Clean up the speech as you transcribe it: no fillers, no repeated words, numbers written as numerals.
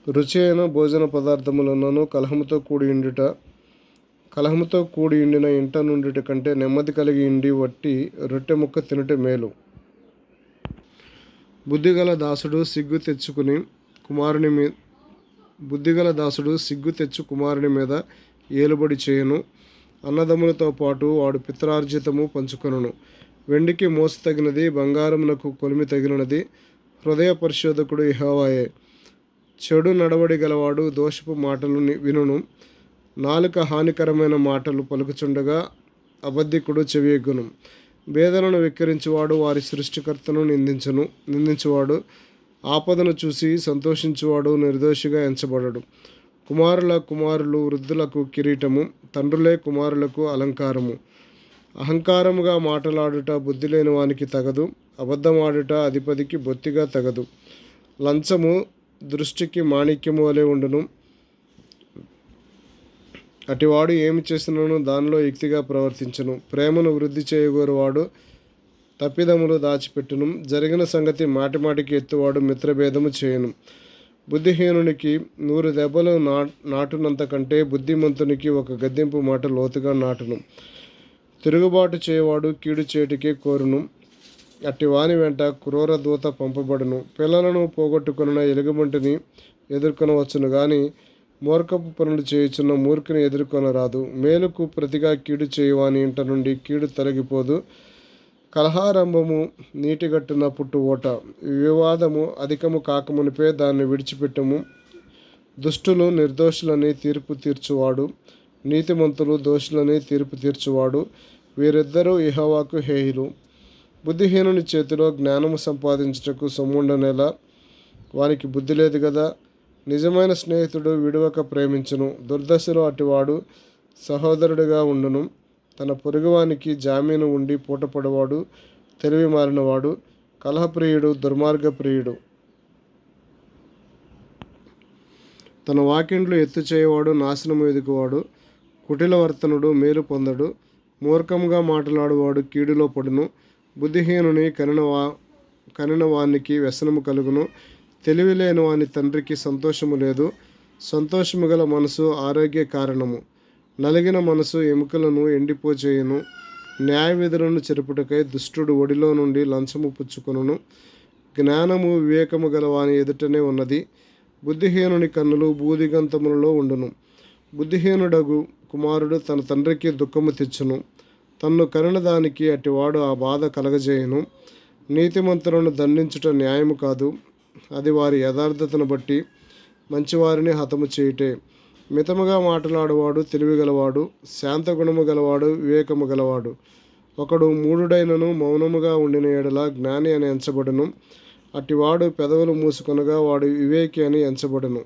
రుచి అయిన భోజన పదార్థములను కలహముతో కూడి ఉండిన ఇంట నుండిట కంటే నెమ్మది కలిగి ఉండి వట్టి రొట్టె ముక్క తినుట మేలు. బుద్ధిగల దాసుడు సిగ్గు తెచ్చు కుమారుని మీద ఏలుబడి చేయును. అన్నదమ్ములతో పాటు వాడు పిత్రార్జితము పంచుకొనును. వెండికి మోస తగినది, బంగారమునకు కొలిమి తగినది హృదయ పరిశోధకుడు యెహోవాయే. చెడు నడవడి గలవాడు దోషపు మాటలు వినును. నాలుక హానికరమైన మాటలు పలుకుచుండగా అబద్ధికుడు చెవియొగ్గును. భేదలను వెక్కిరించువాడు వారి సృష్టికర్తను నిందించువాడు ఆపదను చూసి సంతోషించువాడు నిర్దోషిగా ఎంచబడడు. కుమారులు వృద్ధులకు కిరీటము, తండ్రులే కుమారులకు అలంకారము. అహంకారముగా మాటలాడుట బుద్ధి లేని వానికి తగదు, అబద్ధమాడుట అధిపతికి బొత్తిగా తగదు. లంచము దృష్టికి మాణిక్యము వలె ఉండును. అటివాడు ఏమి చేసినను దానిలో యుక్తిగా ప్రవర్తించును. ప్రేమను వృద్ధి చేయగోరువాడు తప్పిదములు దాచిపెట్టును. జరిగిన సంగతి మాటిమాటికి ఎత్తువాడు మిత్రభేదము చేయును. బుద్ధిహీనునికి 100 దెబ్బలు నాటునంత కంటే బుద్ధిమంతునికి ఒక గద్దింపు మాట లోతుగా నాటును. తిరుగుబాటు చేయవాడు కీడు చేటికే కోరును. అట్టి వాని వెంట క్రూర దూత పంపబడును. పిల్లలను పోగొట్టుకున్న ఎలుగుబంటిని ఎదుర్కొనవచ్చును గాని మూర్ఖపు పనులు చేయుచున్న మూర్ఖుని ఎదుర్కొనరాదు. మేలుకు ప్రతిగా కీడు చేయువాని ఇంట నుండి కీడు తొలగిపోదు. కలహారంభము నీటిగట్టున పుట్టు ఓట. వివాదము అధికము కాకమునిపే దాన్ని విడిచిపెట్టము. దుష్టులు నిర్దోషులని తీర్పు తీర్చువాడు, నీతిమంతులు దోషులని తీర్పు తీర్చువాడు. వీరిద్దరూ యెహోవాకు హేయులు. బుద్ధిహీనుని చేతిలో జ్ఞానము సంపాదించుటకు సొమ్ముండనేలా, వానికి బుద్ధి లేదు గదా. నిజమైన స్నేహితుడు విడువక ప్రేమించును. దుర్దశలో అటివాడు సహోదరుడిగా ఉండును. తన పొరుగువానికి జామీను ఉండి పూటపడవాడు తెలివి మారినవాడు. కలహప్రియుడు దుర్మార్గప్రియుడు. తన వాకిండ్లు ఎత్తు చేయవాడు నాశనము ఎదుగువాడు. కుటిలవర్తనుడు మేలు పొందడు. మూర్ఖముగా మాట్లాడువాడు కీడులో పడును. బుద్ధిహీనుని కనిన వానికి వ్యసనము కలుగును. తెలివి లేని వాని తండ్రికి సంతోషము లేదు. సంతోషము గల మనసు ఆరోగ్య కారణము. నలిగిన మనసు ఎముకలను ఎండిపోచేయును. న్యాయ విధులను చెరుపుటకై దుష్టుడు ఒడిలో నుండి లంచము పుచ్చుకొనును. జ్ఞానము వివేకము గల వాని ఎదుటనే ఉన్నది. బుద్ధిహీనుని కన్నులు బూదిగంతములలో ఉండును. బుద్ధిహీనుడగు కుమారుడు తన తండ్రికి దుఃఖము తెచ్చును. తన్ను కనిన దానికి అటివాడు ఆ బాధ కలగజేయును. నీతిమంతులను దండించుట న్యాయము కాదు, అది వారి యథార్థతను బట్టి మంచివారిని హతము చేయుటే. మితముగా మాట్లాడువాడు తెలివిగలవాడు, శాంతగుణము గలవాడు వివేకము గలవాడు. ఒకడు మూఢుడైనను మౌనముగా ఉండిన ఎడల జ్ఞాని అని ఎంచబడును. అటివాడు పెదవులు మూసుకొనగా వాడు వివేకి అని ఎంచబడును.